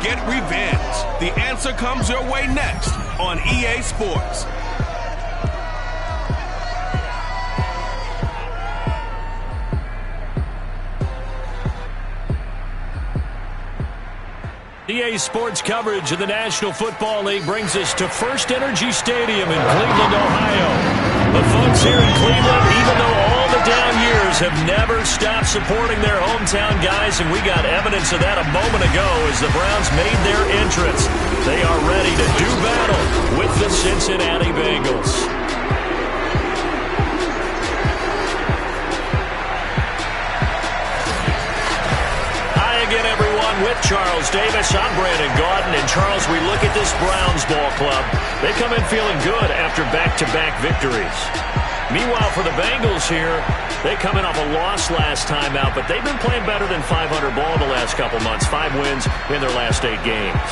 get revenge? The answer comes your way next on EA Sports. EA Sports coverage of the National Football League brings us to First Energy Stadium in Cleveland, Ohio. The folks here in Cleveland, even though all the down years, have never stopped supporting their hometown guys, and we got evidence of that a moment ago as the Browns made their entrance. They are ready to do battle with the Cincinnati Bengals. Again, everyone, with Charles Davis, I'm Brandon Gaudin. And Charles, we look at this Browns ball club. They come in feeling good after back-to-back victories. Meanwhile, for the Bengals here, they come in off a loss last time out, but they've been playing better than 500 ball the last couple months. 5 wins in their last 8 games.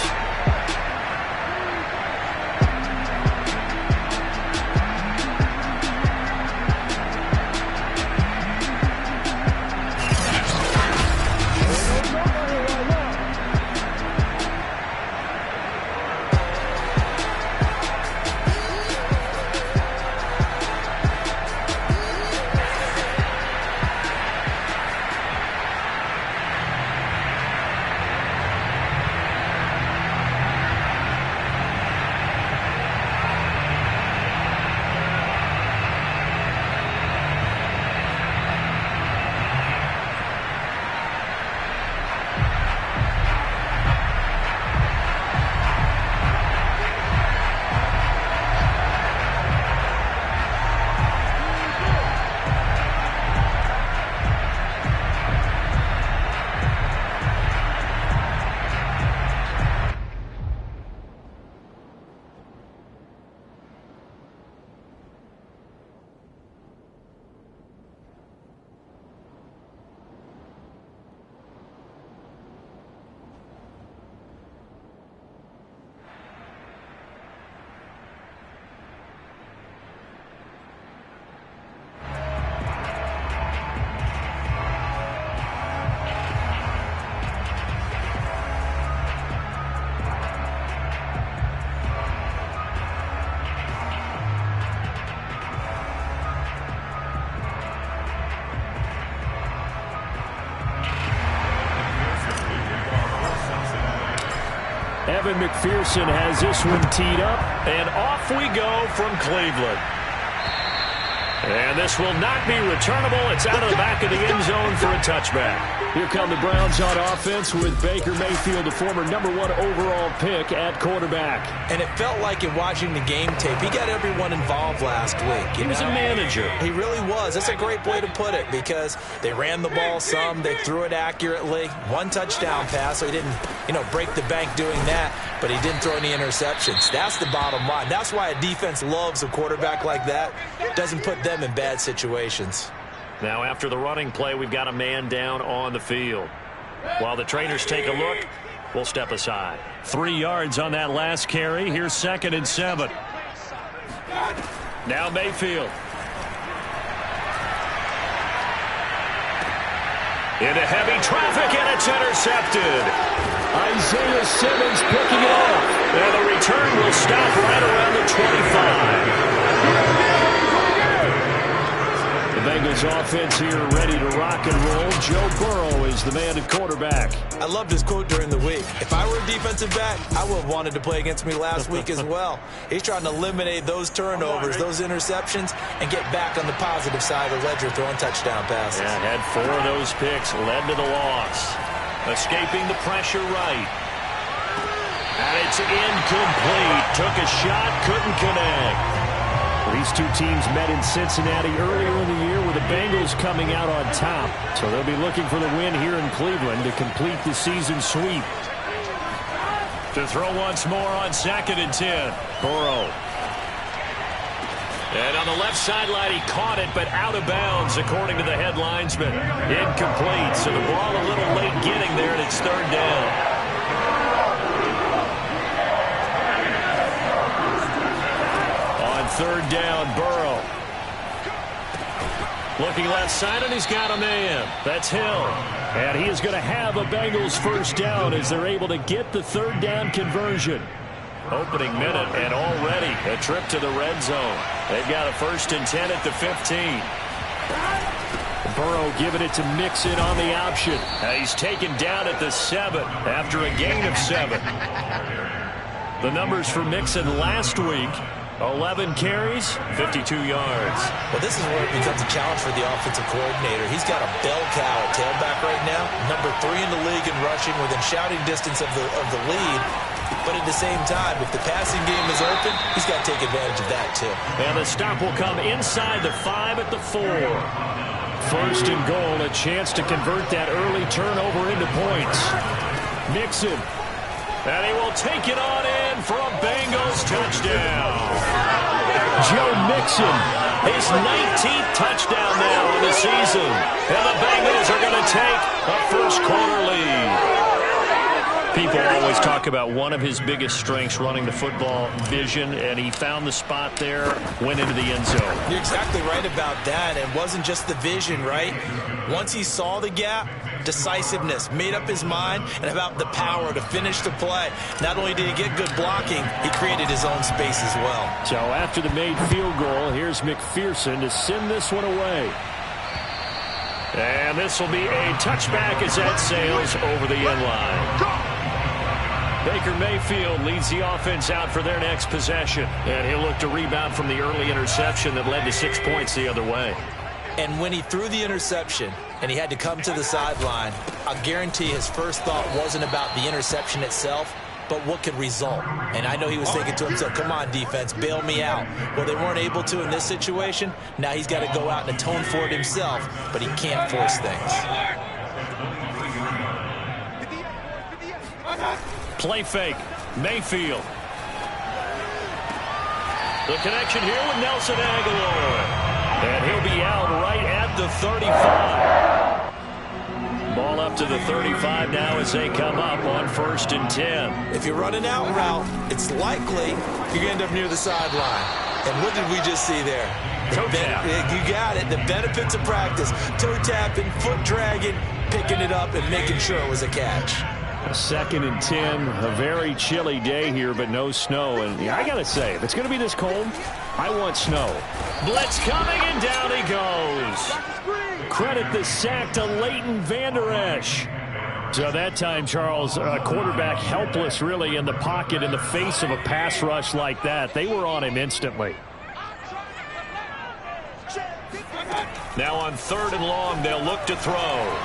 Evan McPherson has this one teed up, and off we go from Cleveland. And this will not be returnable. It's out of the back of the end zone for a touchback. Here come the Browns on offense with Baker Mayfield, the former #1 overall pick at quarterback. And it felt like in watching the game tape, he got everyone involved last week. He was a manager. He really was. That's a great way to put it because they ran the ball some. They threw it accurately. 1 touchdown pass, so he didn't, break the bank doing that, but he didn't throw any interceptions. That's the bottom line. That's why a defense loves a quarterback like that. Doesn't put them in bad situations. Now, after the running play, we've got a man down on the field. While the trainers take a look, we'll step aside. 3 yards on that last carry. Here's 2nd and 7. Now Mayfield. Into heavy traffic, and it's intercepted. Isaiah Simmons picking it off. And the return will stop right around the 25. The Bengals offense here ready to rock and roll. Joe Burrow is the man at quarterback. I loved his quote during the week. If I were a defensive back, I would have wanted to play against me last week as well. He's trying to eliminate those turnovers, those interceptions, and get back on the positive side of the ledger throwing touchdown passes. Yeah, had 4 of those picks, led to the loss. Escaping the pressure right. And it's incomplete. Took a shot, couldn't connect. These two teams met in Cincinnati earlier in the year with the Bengals coming out on top. So they'll be looking for the win here in Cleveland to complete the season sweep. To throw once more on 2nd and 10. Burrow. And on the left sideline, he caught it, but out of bounds, according to the head linesman. Incomplete, so the ball a little late getting there, and it's 3rd down. On 3rd down, Burrow. Looking left side, and he's got a man. That's Hill. And he is going to have a Bengals first down as they're able to get the third down conversion. Opening minute, and already a trip to the red zone. They've got a 1st and 10 at the 15. Burrow giving it to Mixon on the option. He's taken down at the 7 after a gain of 7. The numbers for Mixon last week: 11 carries, 52 yards. Well, this is where it becomes a challenge for the offensive coordinator. He's got a bell cow at tailback right now, number 3 in the league in rushing, within shouting distance of the lead. But at the same time, if the passing game is open, he's got to take advantage of that too. And the stop will come inside the 5 at the 4. 1st and goal, a chance to convert that early turnover into points. Mixon. And he will take it on in for a Bengals touchdown. Joe Mixon, his 19th touchdown now in the season. And the Bengals are going to take a first-quarter lead. People always talk about one of his biggest strengths, running the football, vision, and he found the spot there, went into the end zone. You're exactly right about that. It wasn't just the vision, right? Once he saw the gap, decisiveness, made up his mind, and about the power to finish the play. Not only did he get good blocking, he created his own space as well. So after the made field goal, here's McPherson to send this one away. And this will be a touchback as that sails over the end line. Baker Mayfield leads the offense out for their next possession. And he'll look to rebound from the early interception that led to 6 points the other way. And when he threw the interception and he had to come to the sideline, I guarantee his first thought wasn't about the interception itself, but what could result. And I know he was thinking to himself, come on, defense, bail me out. Well, they weren't able to in this situation. Now he's got to go out and atone for it himself, but he can't force things. Play fake. Mayfield. The connection here with Nelson Aguilar. And he'll be out right at the 35. Ball up to the 35 now as they come up on 1st and 10. If you're running out route, it's likely you're going to end up near the sideline. And what did we just see there? Toe tap. You got it. The benefits of practice. Toe tapping, foot dragging, picking it up, and making sure it was a catch. 2nd and 10, a very chilly day here, but no snow. And I got to say, if it's going to be this cold, I want snow. Blitz coming, and down he goes. Credit the sack to Leighton Vander Esch. So that time, Charles, quarterback helpless really in the pocket in the face of a pass rush like that. They were on him instantly. Now on 3rd and long, they'll look to throw.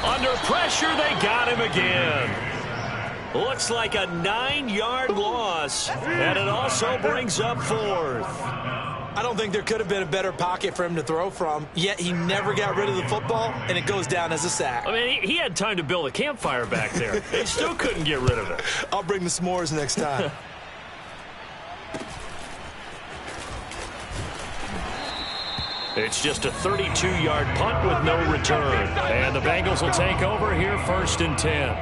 Under pressure, they got him again. Looks like a 9-yard loss, and it also brings up 4th. I don't think there could have been a better pocket for him to throw from, yet he never got rid of the football, and it goes down as a sack. I mean, he had time to build a campfire back there. He still couldn't get rid of it. I'll bring the s'mores next time. It's just a 32-yard punt with no return. And the Bengals will take over here 1st and 10.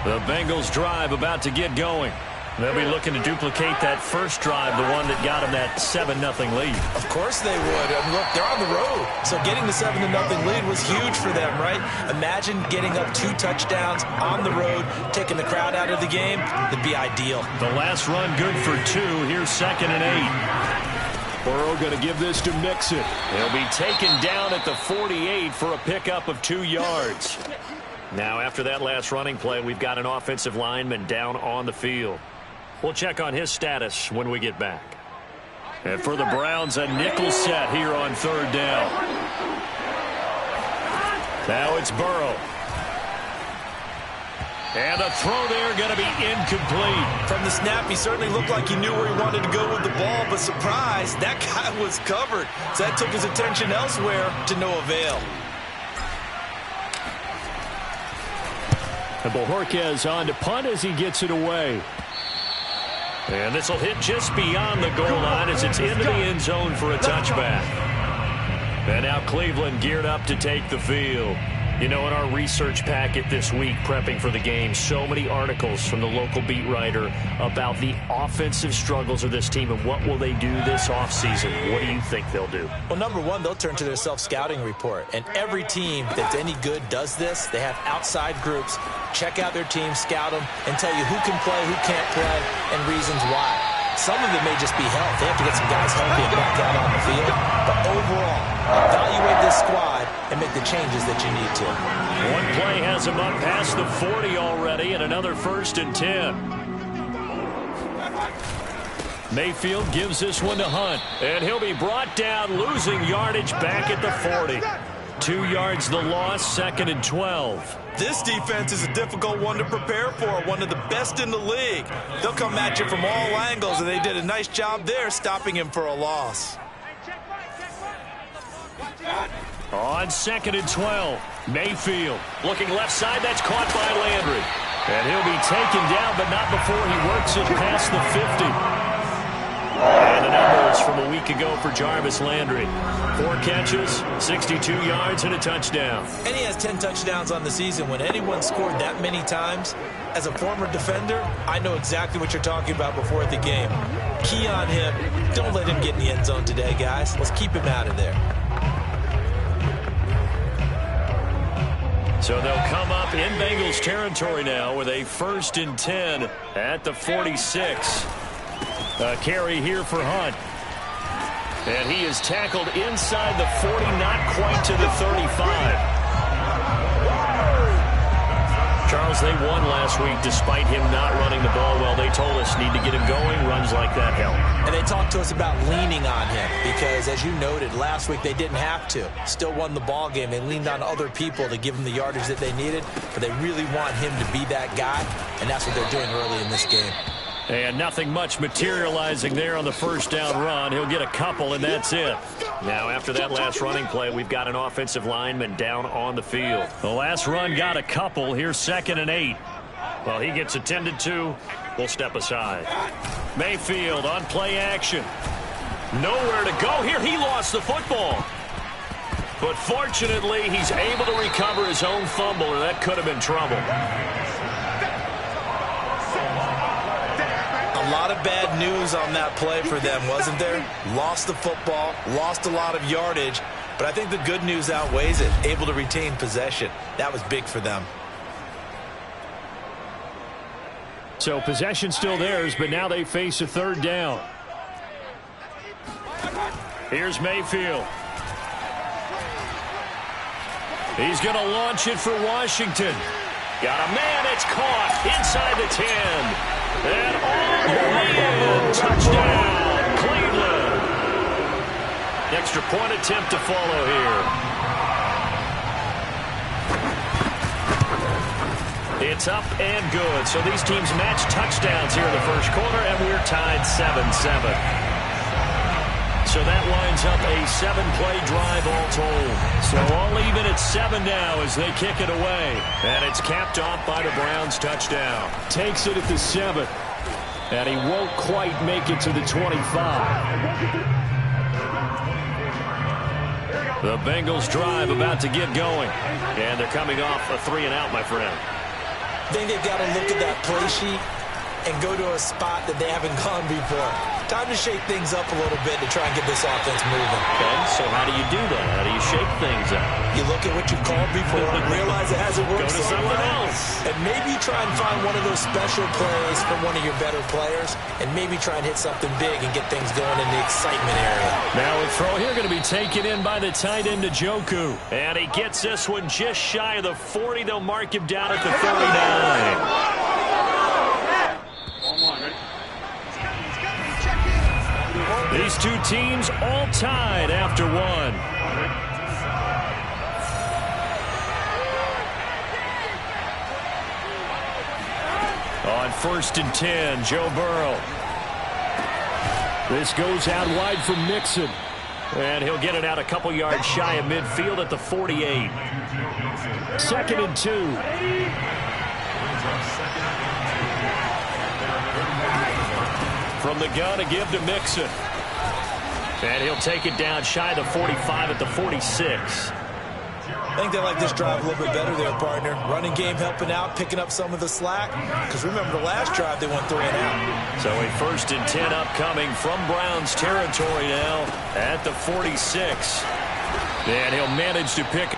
The Bengals drive about to get going. They'll be looking to duplicate that first drive, the one that got them that 7-0 lead. Of course they would. I mean, look, they're on the road. So getting the 7-0 lead was huge for them, right? Imagine getting up 2 touchdowns on the road, taking the crowd out of the game. That'd be ideal. The last run good for 2. Here's 2nd and 8. Burrow going to give this to Mixon. He'll be taken down at the 48 for a pickup of 2 yards. Now, after that last running play, we've got an offensive lineman down on the field. We'll check on his status when we get back. And for the Browns, a nickel set here on 3rd down. Now it's Burrow. And the throw there going to be incomplete. From the snap, he certainly looked like he knew where he wanted to go with the ball, but surprise, that guy was covered. So that took his attention elsewhere to no avail. And Bojorquez on to punt as he gets it away. And this will hit just beyond the goal line as it's into the end zone for a touchback. And now Cleveland geared up to take the field. You know, in our research packet this week, prepping for the game, so many articles from the local beat writer about the offensive struggles of this team and what will they do this offseason. What do you think they'll do? Well, number one, they'll turn to their self-scouting report. And every team that's any good does this. They have outside groups, check out their team, scout them, and tell you who can play, who can't play, and reasons why. Some of it may just be health. They have to get some guys healthy and back out on the field. But overall, evaluate this squad and make the changes that you need to. One play has him up past the 40 already, and another 1st and 10. Mayfield gives this one to Hunt, and he'll be brought down, losing yardage back at the 40. 2 yards the loss, 2nd and 12. This defense is a difficult one to prepare for, one of the best in the league. They'll come at you from all angles, and they did a nice job there stopping him for a loss. On 2nd and 12, Mayfield looking left side. That's caught by Landry. And he'll be taken down, but not before he works it past the 50. And the numbers from a week ago for Jarvis Landry. 4 catches, 62 yards, and a touchdown. And he has 10 touchdowns on the season. When anyone scored that many times, as a former defender, I know exactly what you're talking about before the game. Key on him. Don't let him get in the end zone today, guys. Let's keep him out of there. So they'll come up in Bengals territory now with a 1st and 10 at the 46. A carry here for Hunt. And he is tackled inside the 40, not quite to the 35. Charles, they won last week despite him not running the ball well. They told us need to get him going. Runs like that help. And they talked to us about leaning on him because, as you noted, last week they didn't have to. Still won the ball game. They leaned on other people to give them the yardage that they needed, but they really want him to be that guy, and that's what they're doing early in this game. And nothing much materializing there on the 1st down run. He'll get a couple, and that's it. Now, after that last running play, we've got an offensive lineman down on the field. The last run got a couple. Here's 2nd and 8. Well, he gets attended to. We'll step aside. Mayfield on play action. Nowhere to go here. He lost the football. But fortunately, he's able to recover his own fumble, or that could have been trouble. A lot of bad news on that play for them, wasn't there? Lost the football, lost a lot of yardage, but I think the good news outweighs it. Able to retain possession. That was big for them. So possession still theirs, but now they face a 3rd down. Here's Mayfield. He's going to launch it for Washington. Got a man, it's caught inside the 10. And all the way in. Touchdown, Cleveland. Extra point attempt to follow here. It's up and good. So these teams match touchdowns here in the 1st quarter, and we're tied 7-7. So that lines up a 7-play drive all told. So all even at 7 now as they kick it away. And it's capped off by the Browns' touchdown. Takes it at the 7. And he won't quite make it to the 25. The Bengals drive about to get going. And they're coming off a 3-and-out, my friend. I think they've got to look at that play sheet and go to a spot that they haven't gone before. Time to shake things up a little bit to try and get this offense moving. Okay, so how do you do that? How do you shake things up? You look at what you've called before and realize it hasn't worked Go to something else. And maybe try and find one of those special plays from one of your better players, and maybe try and hit something big and get things going in the excitement area. Now a throw here going to be taken in by the tight end, Njoku. And he gets this one just shy of the 40. They'll mark him down at the 39. These two teams all tied after 1. On 1st and 10, Joe Burrow. This goes out wide for Mixon. And he'll get it out a couple yards shy of midfield at the 48. 2nd and 2. From the gun to give to Mixon. And he'll take it down shy of the 45 at the 46. I think they like this drive a little bit better there, partner. Running game helping out, picking up some of the slack. Because remember, the last drive they went 3 and out. So a 1st and 10 upcoming from Browns territory now at the 46. And he'll manage to pick.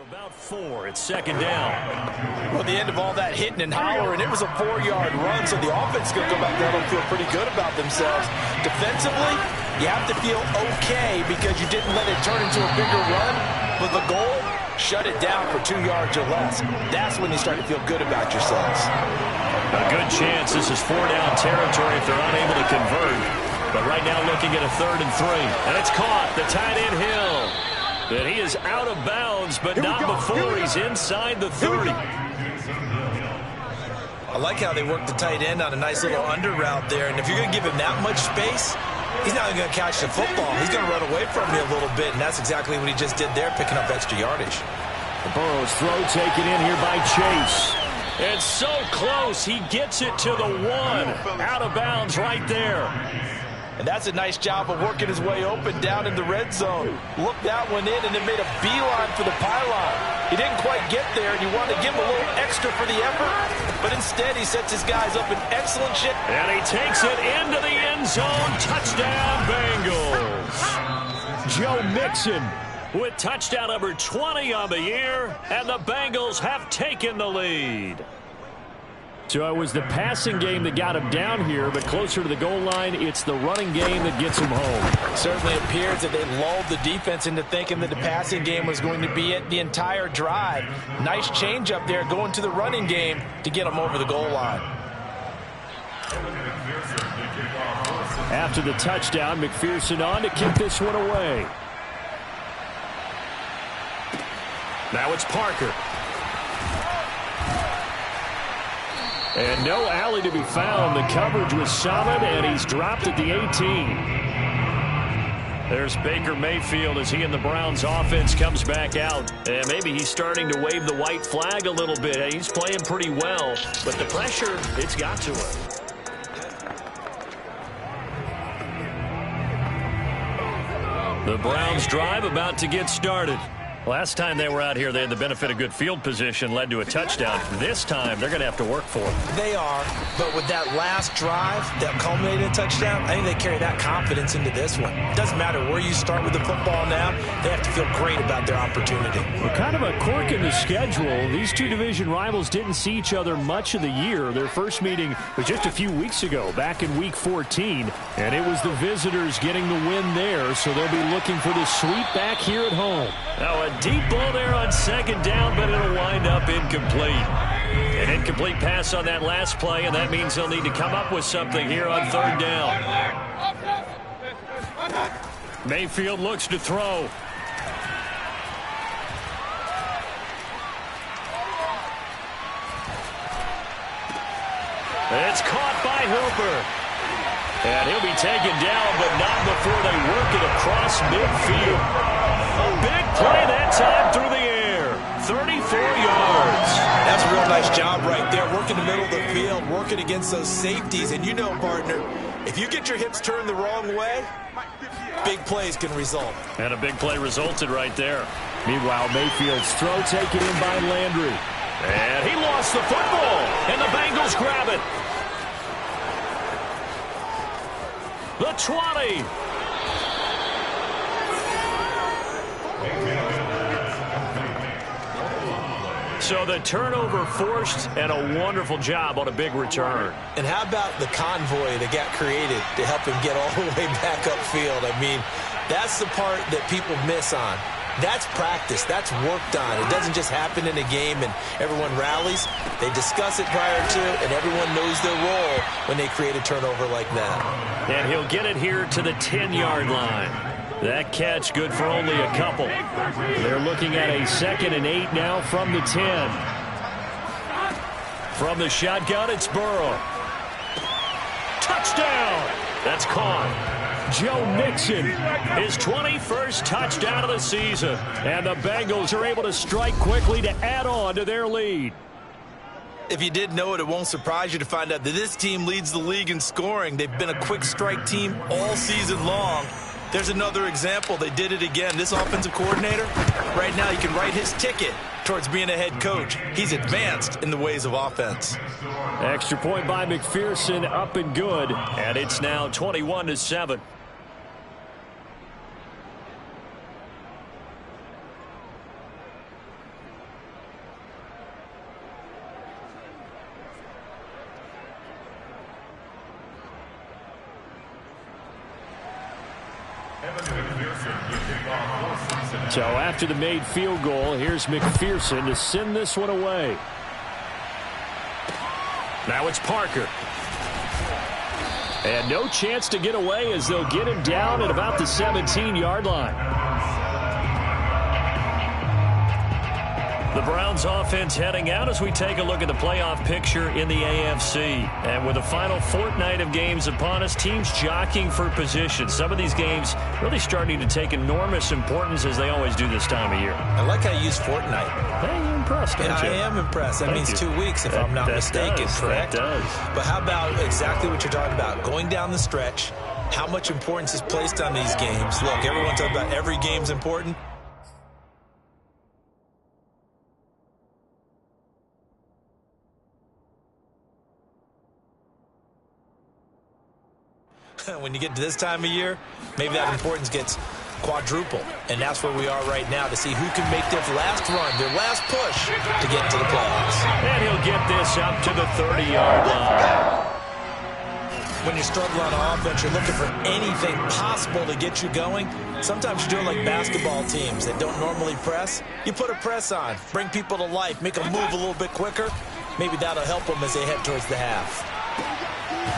About 4. It's second down. Well, the end of all that hitting and hollering, it was a 4-yard run, so the offense is going to go back there and feel pretty good about themselves. Defensively, you have to feel okay because you didn't let it turn into a bigger run, but the goal, shut it down for 2 yards or less. That's when you start to feel good about yourselves. A good chance this is 4-down territory if they're unable to convert. But right now looking at a 3rd and 3. And it's caught. The tight end Hill. But he is out of bounds, but not before he's inside the 30. I like how they work the tight end on a nice little under route there. And if you're going to give him that much space, he's not going to catch the football. He's going to run away from you a little bit, and that's exactly what he just did there, picking up extra yardage. Burrow's throw taken in here by Chase. It's so close. He gets it to the 1. Out of bounds right there. And that's a nice job of working his way open down in the red zone. Looked that one in and then made a beeline for the pylon. He didn't quite get there, and you want to give him a little extra for the effort, but instead he sets his guys up in excellent shape. And he takes it into the end zone. Touchdown, Bengals. Joe Mixon with touchdown number 20 on the year, and the Bengals have taken the lead. So it was the passing game that got him down here, but closer to the goal line, it's the running game that gets him home. It certainly appears that they lulled the defense into thinking that the passing game was going to be it the entire drive. Nice change up there going to the running game to get them over the goal line. After the touchdown, McPherson on to kick this one away. Now it's Parker. And no alley to be found. The coverage was solid, and he's dropped at the 18. There's Baker Mayfield as he and the Browns offense comes back out. And maybe he's starting to wave the white flag a little bit. He's playing pretty well, but the pressure, it's got to him. The Browns drive about to get started. Last time they were out here, they had the benefit of good field position, led to a touchdown. This time, they're going to have to work for it. They are, but with that last drive that culminated in a touchdown, I think they carry that confidence into this one. It doesn't matter where you start with the football now. They have to feel great about their opportunity. Well, kind of a quirk in the schedule. These two division rivals didn't see each other much of the year. Their first meeting was just a few weeks ago, back in Week 14, and it was the visitors getting the win there, so they'll be looking for the sweep back here at home. Now, a deep ball there on second down, but it'll wind up incomplete. An incomplete pass on that last play, and that means they'll need to come up with something here on third down. Mayfield looks to throw. It's caught by Hooper. And he'll be taken down, but not before they work it across midfield. A big play that time through the air. 34 yards. That's a real nice job right there, working the middle of the field, working against those safeties. And you know, partner, if you get your hips turned the wrong way, big plays can result. And a big play resulted right there. Meanwhile, Mayfield's throw taken in by Landry. And he lost the football, and the Bengals grab it. The 20. So the turnover forced, and a wonderful job on a big return. And how about the convoy that got created to help him get all the way back upfield? I mean, that's the part that people miss on. That's practice. That's worked on. It doesn't just happen in a game and everyone rallies. They discuss it prior to, and everyone knows their role when they create a turnover like that. And he'll get it here to the 10-yard line. That catch good for only a couple. They're looking at a 2nd and 8 now from the 10. From the shotgun, it's Burrow. Touchdown! That's caught. Joe Mixon, his 21st touchdown of the season. And the Bengals are able to strike quickly to add on to their lead. If you didn't know it, it won't surprise you to find out that this team leads the league in scoring. They've been a quick strike team all season long. There's another example. They did it again. This offensive coordinator, right now, you can write his ticket towards being a head coach. He's advanced in the ways of offense. Extra point by McPherson, up and good. And it's now 21-7. So after the made field goal, here's McPherson to send this one away. Now it's Parker. And no chance to get away as they'll get him down at about the 17-yard line. The Browns offense heading out as we take a look at the playoff picture in the AFC. And with the final fortnight of games upon us, teams jockeying for position. Some of these games really starting to take enormous importance as they always do this time of year. I like how you use fortnight. Hey, you're impressed, aren't you? I am impressed. That means 2 weeks if I'm not mistaken, correct? That does. But how about exactly what you're talking about? Going down the stretch, how much importance is placed on these games? Look, everyone talks about every game's important. When you get to this time of year, maybe that importance gets quadruple. And that's where we are right now to see who can make their last run, their last push to get into the playoffs. And he'll get this up to the 30-yard line. When you struggle on offense, you're looking for anything possible to get you going. Sometimes you're doing like basketball teams that don't normally press. You put a press on, bring people to life, make them move a little bit quicker. Maybe that'll help them as they head towards the half.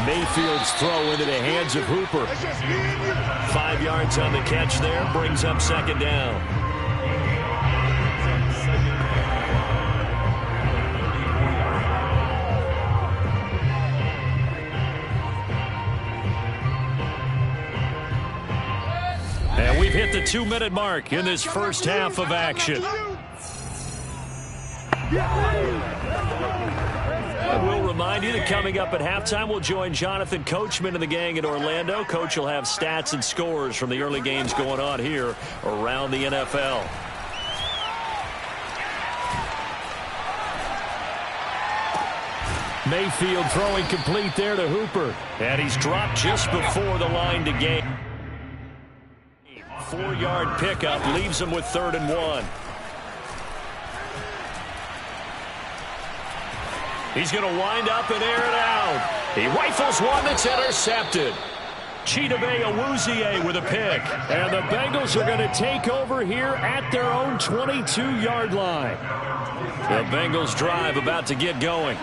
Mayfield's throw into the hands of Hooper. 5 yards on the catch there, brings up second down. And we've hit the 2-minute mark in this first half of action. We'll remind you that coming up at halftime, we'll join Jonathan Coachman and the gang in Orlando. Coach will have stats and scores from the early games going on here around the NFL. Mayfield throwing complete there to Hooper. And he's dropped just before the line to gain. 4-yard pickup leaves him with 3rd and 1. He's going to wind up and air it out. He rifles one that's intercepted. Chidobe Awuzie with a pick. And the Bengals are going to take over here at their own 22-yard line. The Bengals drive about to get going.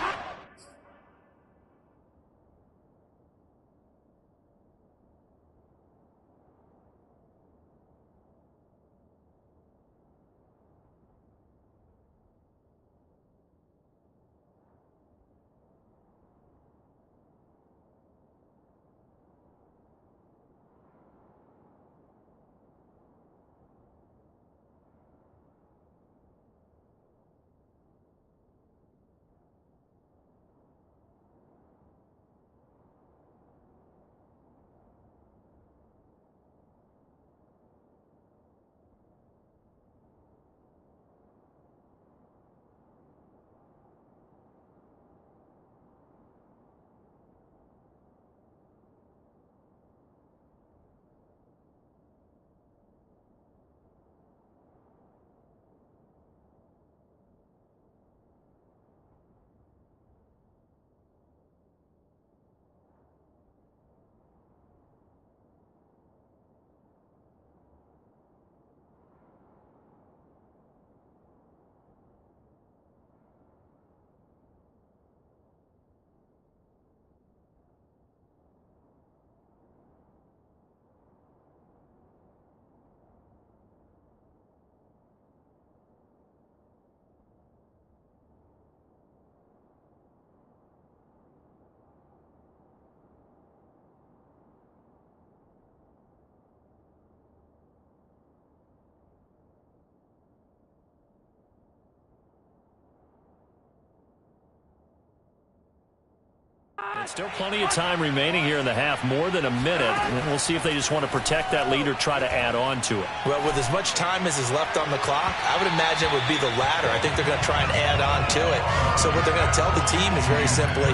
Still plenty of time remaining here in the half, more than a minute. We'll see if they just want to protect that lead or try to add on to it. Well, with as much time as is left on the clock, I would imagine it would be the latter. I think they're going to try and add on to it. So what they're going to tell the team is very simply,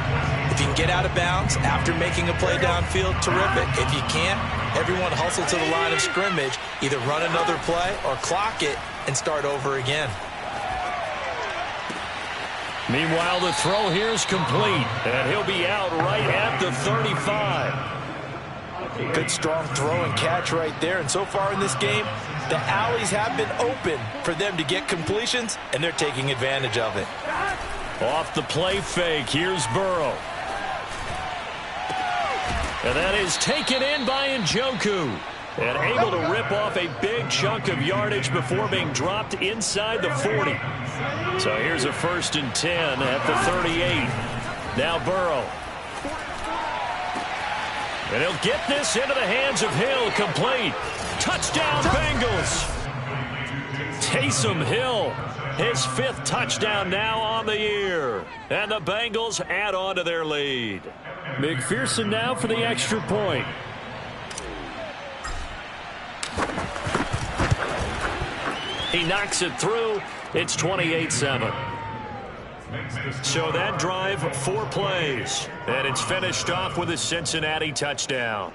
if you can get out of bounds after making a play downfield, terrific. If you can't, everyone hustle to the line of scrimmage, either run another play or clock it and start over again. Meanwhile, the throw here is complete, and he'll be out right at the 35. Good strong throw and catch right there. And so far in this game, The alleys have been open for them to get completions, and they're taking advantage of it. Off the play fake, here's Burrow. And that is taken in by Njoku. And able to rip off a big chunk of yardage before being dropped inside the 40. So here's a 1st and 10 at the 38. Now Burrow. And he'll get this into the hands of Hill, complete. Touchdown, Bengals. Taysom Hill, his 5th touchdown now on the year. And the Bengals add on to their lead. McPherson now for the extra point. He knocks it through. It's 28-7. So that drive, 4 plays. And it's finished off with a Cincinnati touchdown.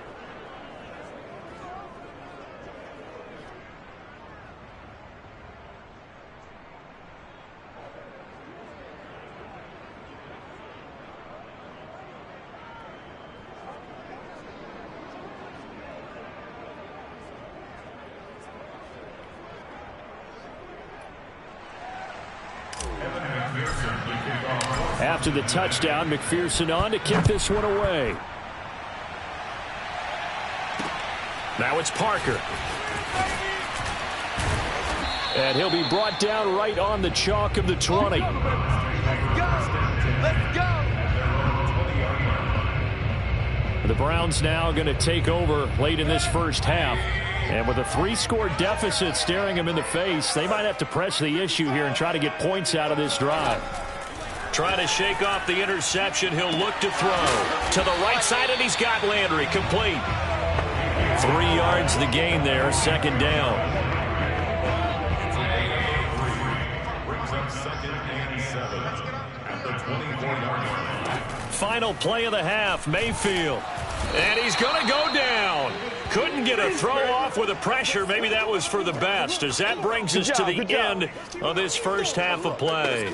After the touchdown, McPherson on to kick this one away. Now it's Parker. And he'll be brought down right on the chalk of the 20. Let's go! The Browns now going to take over late in this first half. And with a 3-score deficit staring him in the face, they might have to press the issue here and try to get points out of this drive. Trying to shake off the interception. He'll look to throw to the right side, and he's got Landry complete. 3 yards the gain there, 2nd down. Brings up 2nd and 7 at the 24-yard line. Final play of the half, Mayfield. And he's going to go down. Couldn't get a throw off with the pressure. Maybe that was for the best, as that brings us to the end of this first half of play.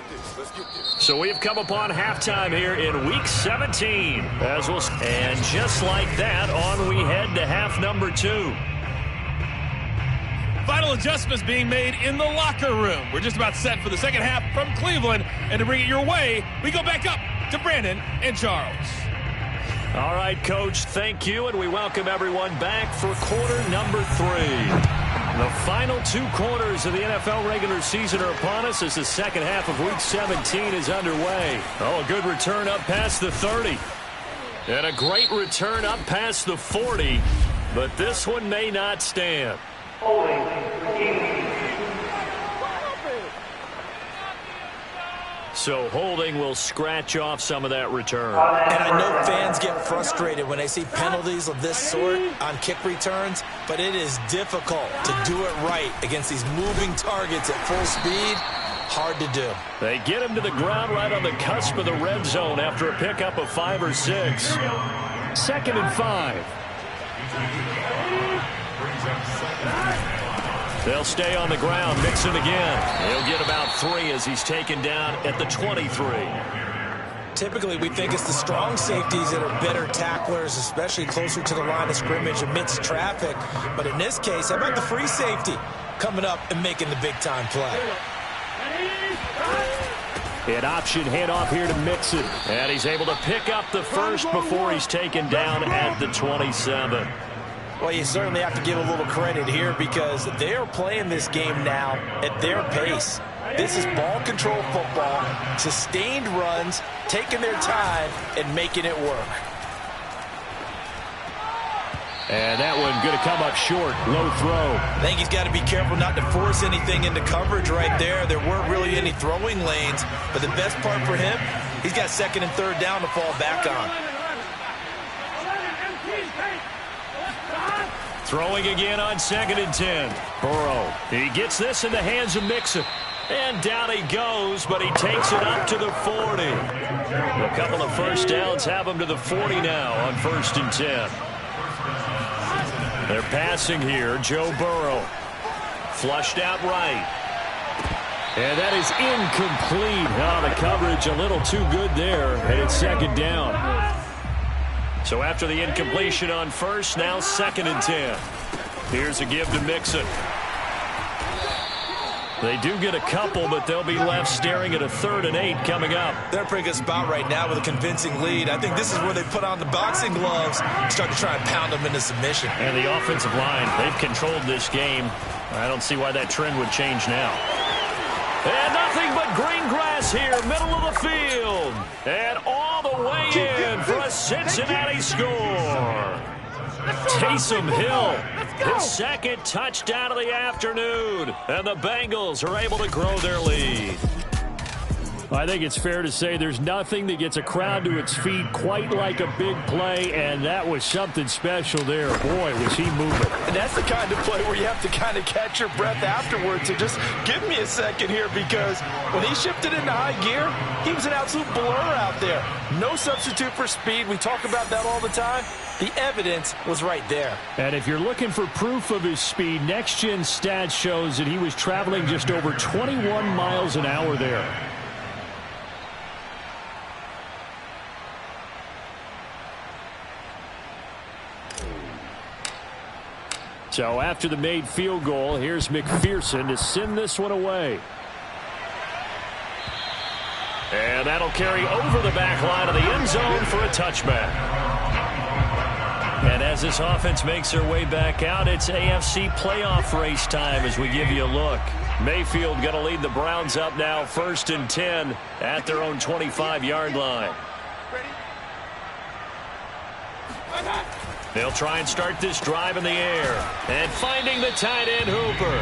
So we've come upon halftime here in Week 17. And just like that, on we head to half number 2. Final adjustments being made in the locker room. We're just about set for the second half from Cleveland. And to bring it your way, we go back up to Brandon and Charles. All right, Coach, thank you, and we welcome everyone back for quarter number 3. The final 2 quarters of the NFL regular season are upon us as the second half of Week 17 is underway. Oh, a good return up past the 30. And a great return up past the 40, but this one may not stand. So holding will scratch off some of that return. And I know fans get frustrated when they see penalties of this sort on kick returns, but it is difficult to do it right against these moving targets at full speed. Hard to do. They get him to the ground right on the cusp of the red zone after a pickup of 5 or 6. 2nd and 5. They'll stay on the ground, mix it again. He'll get about 3 as he's taken down at the 23. Typically, we think it's the strong safeties that are better tacklers, especially closer to the line of scrimmage amidst traffic. But in this case, how about the free safety coming up and making the big-time play? An option handoff here to Mixon. And he's able to pick up the first before he's taken down at the 27. Well, you certainly have to give a little credit here because they are playing this game now at their pace. This is ball control football, sustained runs, taking their time and making it work. And that one going to come up short. Low throw. I think he's got to be careful not to force anything into coverage right there. There weren't really any throwing lanes, but the best part for him, he's got 2nd and 3rd down to fall back on. Throwing again on 2nd and 10. Burrow. He gets this in the hands of Mixon. And down he goes, but he takes it up to the 40. A couple of first downs have him to the 40 now on 1st and 10. They're passing here. Joe Burrow. Flushed out right. And that is incomplete. Oh, the coverage a little too good there. And it's 2nd down. So after the incompletion on 1st, now 2nd and 10. Here's a give to Mixon. They do get a couple, but they'll be left staring at a 3rd and 8 coming up. They're in a pretty good spot right now with a convincing lead. I think this is where they put on the boxing gloves and start to try and pound them into submission. And the offensive line, they've controlled this game. I don't see why that trend would change now. And nothing but green grass here, middle of the field. And all the way in for a Cincinnati score. Taysom Hill, his 2nd touchdown of the afternoon. And the Bengals are able to grow their lead. I think it's fair to say there's nothing that gets a crowd to its feet quite like a big play, and that was something special there. Boy, was he moving. And that's the kind of play where you have to kind of catch your breath afterwards. So just give me a second here, because when he shifted into high gear, he was an absolute blur out there. No substitute for speed. We talk about that all the time. The evidence was right there. And if you're looking for proof of his speed, Next Gen Stats shows that he was traveling just over 21 miles an hour there. So after the made field goal, here's McPherson to send this one away. And that'll carry over the back line of the end zone for a touchback. And as this offense makes their way back out, it's AFC playoff race time as we give you a look. Mayfield going to lead the Browns up now, 1st and 10 at their own 25-yard line. They'll try and start this drive in the air. And finding the tight end, Hooper.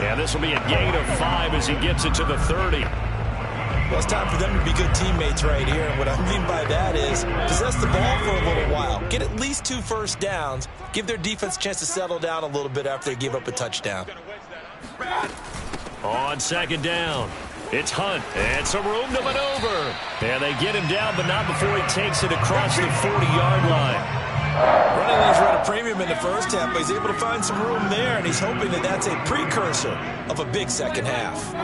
And this will be a gain of 5 as he gets it to the 30. Well, it's time for them to be good teammates right here. And what I mean by that is possess the ball for a little while. Get at least 2 first downs. Give their defense a chance to settle down a little bit after they give up a touchdown. On 2nd down, it's Hunt. And some room to maneuver. And they get him down, but not before he takes it across the 40-yard line. Running lanes were at a premium in the first half, but he's able to find some room there, and he's hoping that that's a precursor of a big second half.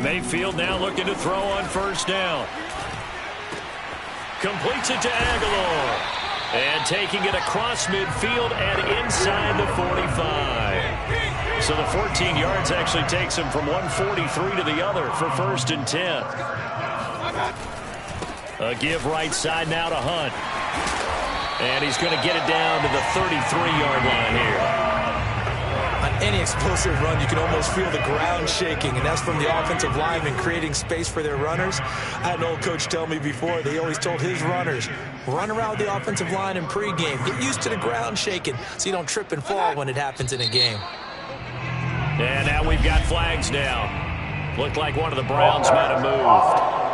Mayfield now looking to throw on 1st down. Completes it to Aguilar. And taking it across midfield and inside the 45. So the 14 yards actually takes him from 143 to the other for 1st and 10. A give right side now to Hunt. And he's going to get it down to the 33-yard line here. On any explosive run, you can almost feel the ground shaking, and that's from the offensive linemen creating space for their runners. I had an old coach tell me before, they always told his runners, run around the offensive line in pregame. Get used to the ground shaking so you don't trip and fall when it happens in a game. And now we've got flags down. Looked like one of the Browns might have moved.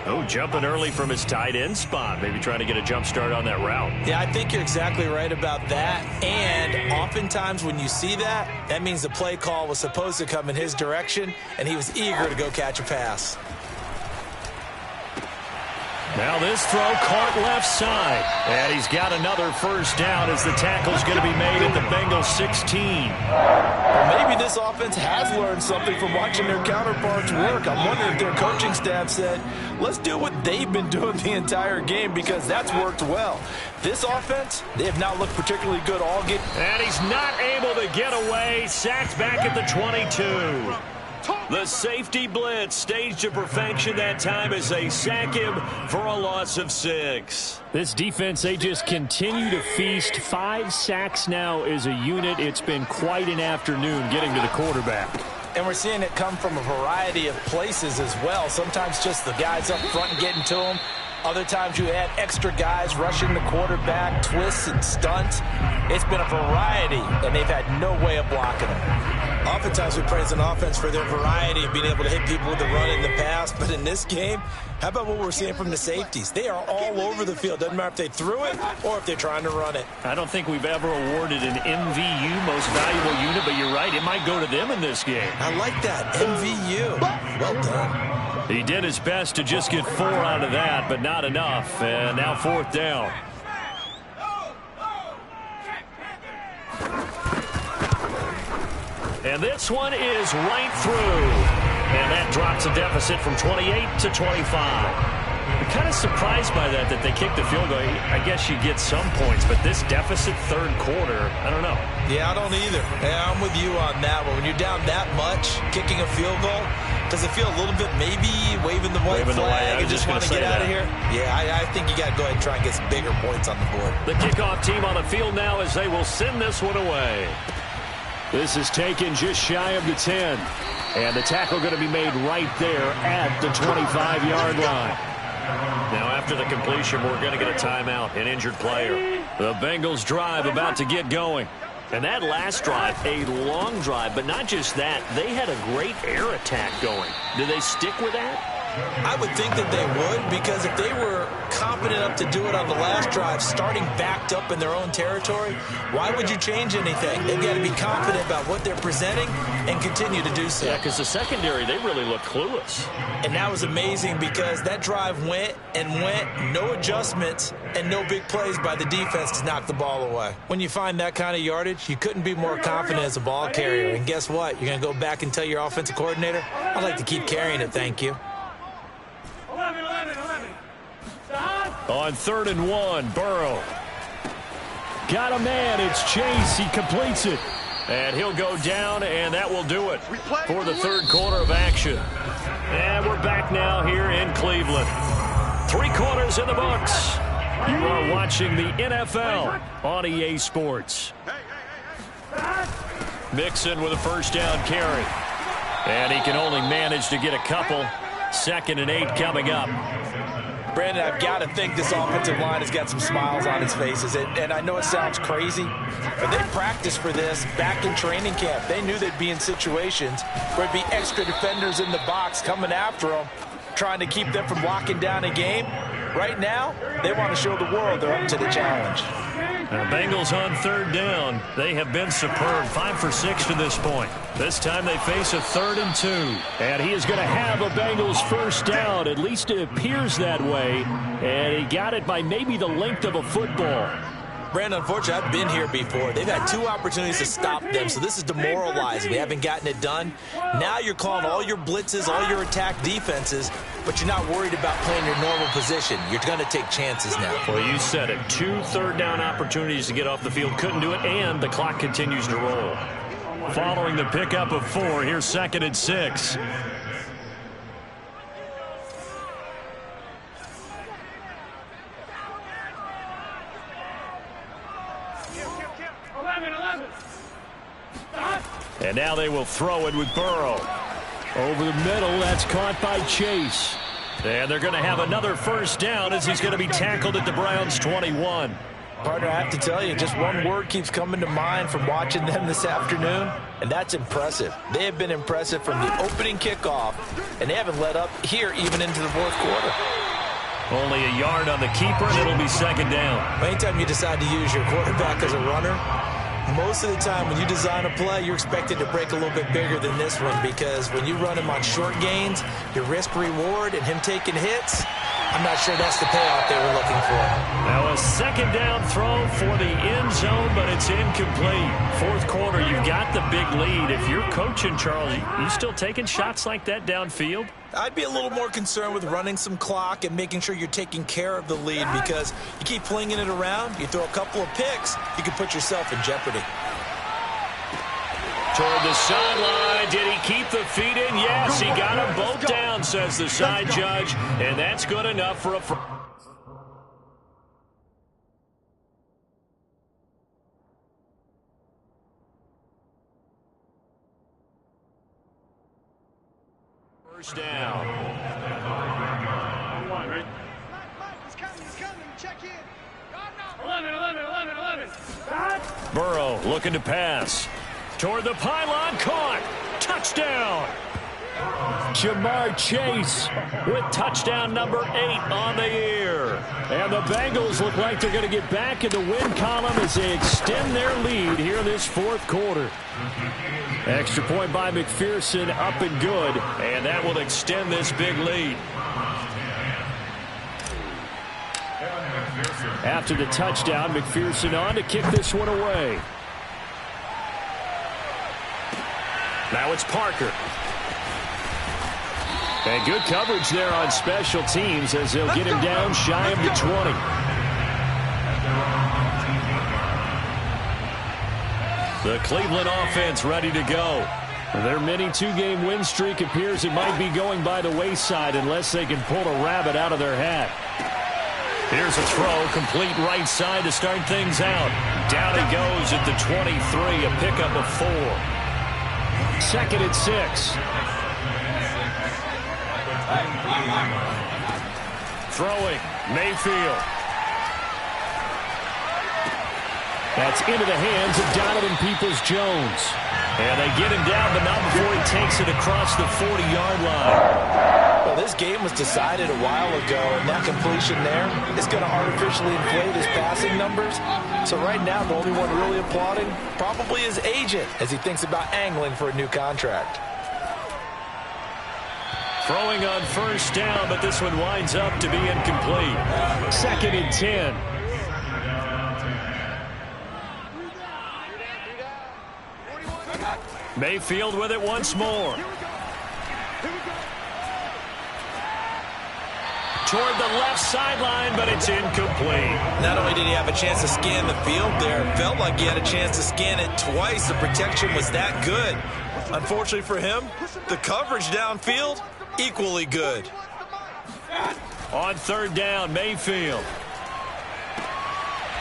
Oh, jumping early from his tight end spot. Maybe trying to get a jump start on that route. Yeah, I think you're exactly right about that. And oftentimes when you see that, that means the play call was supposed to come in his direction, and he was eager to go catch a pass. Now this throw caught left side. And he's got another 1st down as the tackle's going to be made at the Bengals 16. Well, maybe this offense has learned something from watching their counterparts work. I'm wondering if their coaching staff said, let's do what they've been doing the entire game, because that's worked well. This offense, they have not looked particularly good all game. And he's not able to get away. Sacked back at the 22. The safety blitz staged to perfection that time as they sack him for a loss of 6. This defense, they just continue to feast. 5 sacks now as a unit. It's been quite an afternoon getting to the quarterback. And we're seeing it come from a variety of places as well. Sometimes just the guys up front getting to him. Other times you add extra guys rushing the quarterback, twists and stunts. It's been a variety, and they've had no way of blocking them. Oftentimes we praise an offense for their variety of being able to hit people with the run in the pass. But in this game, how about what we're seeing from the safeties? They are all over the field. Doesn't matter if they threw it or if they're trying to run it. I don't think we've ever awarded an MVU, most valuable unit, but you're right. It might go to them in this game. I like that. MVU. Well done. He did his best to just get 4 out of that, but not enough. And now 4th down. And this one is right through. And that drops the deficit from 28 to 25. I'm kind of surprised by that they kicked the field goal. I guess you get some points, but this deficit third quarter, I don't know. Yeah, I don't either. Yeah, I'm with you on that one. When you're down that much, kicking a field goal, does it feel a little bit maybe waving the white flag and just want to get out of here? Yeah, I think you got to go ahead and try and get some bigger points on the board. The kickoff team on the field now as they will send this one away. This is taken just shy of the 10. And the tackle going to be made right there at the 25-yard line. Now after the completion, we're going to get a timeout, an injured player. The Bengals drive about to get going. And that last drive, a long drive, but not just that. They had a great air attack going. Do they stick with that? I would think that they would, because if they were confident enough to do it on the last drive, starting backed up in their own territory, why would you change anything? They've got to be confident about what they're presenting and continue to do so. Yeah, because the secondary, they really looked clueless. And that was amazing because that drive went and went, no adjustments and no big plays by the defense to knock the ball away. When you find that kind of yardage, you couldn't be more confident as a ball carrier. And guess what? You're going to go back and tell your offensive coordinator, I'd like to keep carrying it, thank you. On 3rd and 1, Burrow. Got a man, it's Chase, he completes it. And he'll go down, and that will do it for the third quarter of action. And we're back now here in Cleveland. 3 quarters in the books. You are watching the NFL on EA Sports. Mixon with a first down carry. And he can only manage to get a couple. 2nd and 8 coming up. Brandon, I've got to think this offensive line has got some smiles on its faces. And I know it sounds crazy, but they practiced for this back in training camp. They knew they'd be in situations where it'd be extra defenders in the box coming after them, trying to keep them from locking down a game. Right now, they want to show the world they're up to the challenge. Now, Bengals on 3rd down. They have been superb, 5 for 6 to this point. This time they face a 3rd and 2. And he is going to have a Bengals first down. At least it appears that way. And he got it by maybe the length of a football. Brandon, unfortunately, I've been here before. They've had 2 opportunities to stop them, so this is demoralizing. They haven't gotten it done. Now you're calling all your blitzes, all your attack defenses, but you're not worried about playing your normal position. You're going to take chances now. Well, you said it. 2 3rd down opportunities to get off the field. Couldn't do it, and the clock continues to roll. Following the pickup of 4, here's 2nd and 6. And now they will throw it with Burrow. Over the middle, that's caught by Chase. And they're going to have another first down as he's going to be tackled at the Browns' 21. Partner, I have to tell you, just one word keeps coming to mind from watching them this afternoon, and that's impressive. They have been impressive from the opening kickoff, and they haven't let up here even into the 4th quarter. Only a yard on the keeper, and it'll be 2nd down. Anytime you decide to use your quarterback as a runner, most of the time when you design a play, you're expected to break a little bit bigger than this one, because when you run him on short gains, your risk-reward and him taking hits, I'm not sure that's the payoff they were looking for. Now a 2nd down throw for the end zone, but it's incomplete. 4th quarter, you've got the big lead. If you're coaching, Charles, you still taking shots like that downfield? I'd be a little more concerned with running some clock and making sure you're taking care of the lead, because you keep flinging it around, you throw a couple of picks, you can put yourself in jeopardy. Toward the sideline. Did he keep the feet in? Yes, he got them both down, says the side judge, and that's good enough for a first down. Burrow looking to pass. Toward the pylon, caught. Touchdown. Jamar Chase with touchdown number 8 on the year. And the Bengals look like they're going to get back in the win column as they extend their lead here in this 4th quarter. Extra point by McPherson, up and good. And that will extend this big lead. After the touchdown, McPherson on to kick this one away. Now it's Parker. And good coverage there on special teams as they'll get him down shy of the 20. The Cleveland offense ready to go. Their mini two-game win streak appears it might be going by the wayside unless they can pull a rabbit out of their hat. Here's a throw, complete right side to start things out. Down it goes at the 23, a pickup of 4. 2nd and 6. Throwing, Mayfield. That's into the hands of Donovan Peoples-Jones. And they get him down, but not before he takes it across the 40-yard line. Well, this game was decided a while ago, and that completion there is going to artificially inflate his passing numbers. So right now, the only one really applauding probably his agent as he thinks about angling for a new contract. Throwing on 1st down, but this one winds up to be incomplete. 2nd and 10. Mayfield with it once more. Toward the left sideline, but it's incomplete. Not only did he have a chance to scan the field there, it felt like he had a chance to scan it twice. The protection was that good. Unfortunately for him, the coverage downfield, equally good. On 3rd down, Mayfield.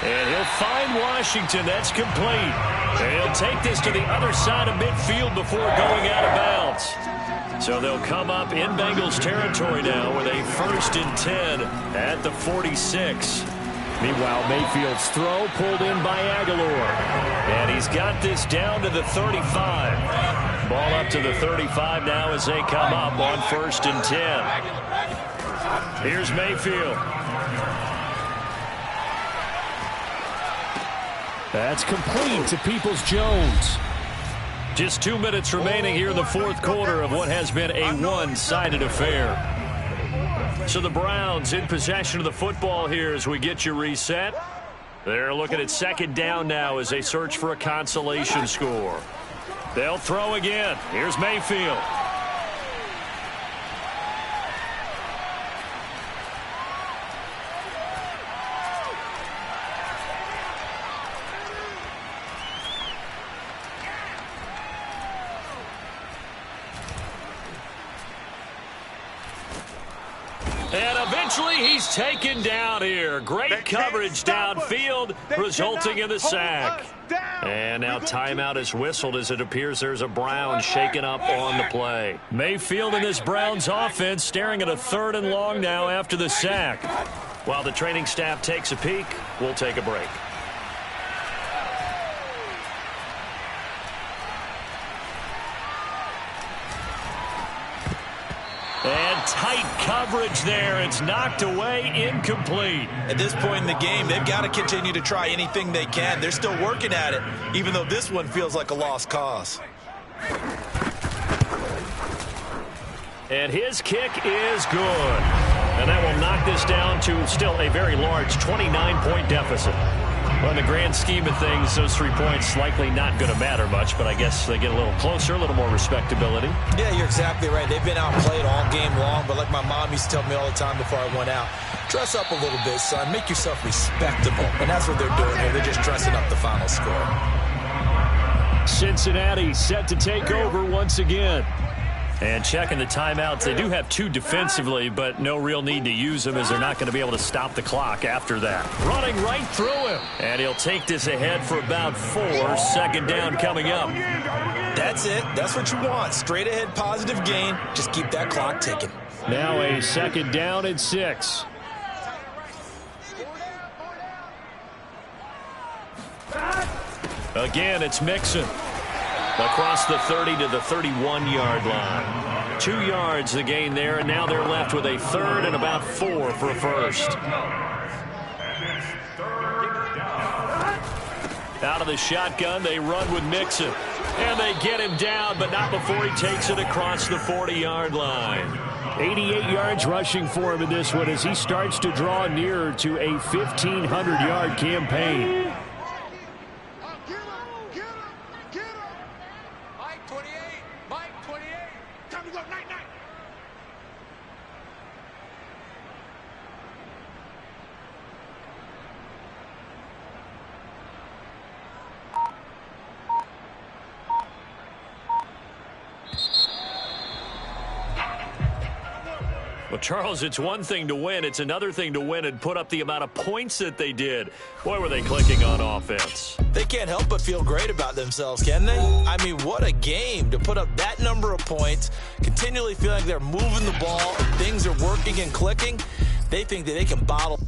And he'll find Washington. That's complete. And he'll take this to the other side of midfield before going out of bounds. So they'll come up in Bengals territory now with a 1st and 10 at the 46. Meanwhile, Mayfield's throw pulled in by Aguilar. And he's got this down to the 35. Ball up to the 35 now as they come up on 1st and 10. Here's Mayfield. That's complete to Peoples-Jones. Just 2 minutes remaining here in the 4th quarter of what has been a one-sided affair. So the Browns in possession of the football here as we get you reset. They're looking at 2nd down now as they search for a consolation score. They'll throw again. Here's Mayfield. And eventually he's taken down here. Great coverage downfield, resulting in the sack. And now timeout is whistled as it appears there's a Brown shaken up on the play. Mayfield and this Browns offense staring at a 3rd and long now after the sack. While the training staff takes a peek, we'll take a break. And tight coverage there. It's knocked away, incomplete. At this point in the game, they've got to continue to try anything they can. They're still working at it, even though this one feels like a lost cause. And his kick is good. And that will knock this down to still a very large 29-point deficit. Well, in the grand scheme of things, those 3 points likely not going to matter much, but I guess they get a little closer, a little more respectability. Yeah, you're exactly right. They've been outplayed all game long, but like my mom used to tell me all the time before I went out, dress up a little bit, son. Make yourself respectable. And that's what they're doing here. They're just dressing up the final score. Cincinnati set to take over once again. And checking the timeouts, they do have 2 defensively, but no real need to use them as they're not going to be able to stop the clock after that. Running right through him. And he'll take this ahead for about 4. 2nd down coming up. That's it. That's what you want. Straight ahead positive gain. Just keep that clock ticking. Now a 2nd down and 6. Again, it's Mixon. Across the 30 to the 31-yard line. 2 yards the gain there, and now they're left with a 3rd and about 4 for a 1st. Out of the shotgun, they run with Mixon. And they get him down, but not before he takes it across the 40-yard line. 88 yards rushing for him in this one as he starts to draw nearer to a 1,500-yard campaign. Well, Charles, it's one thing to win. It's another thing to win and put up the amount of points that they did. Boy, were they clicking on offense. They can't help but feel great about themselves, can they? I mean, what a game to put up that number of points, continually feeling like they're moving the ball and things are working and clicking. They think that they can bottle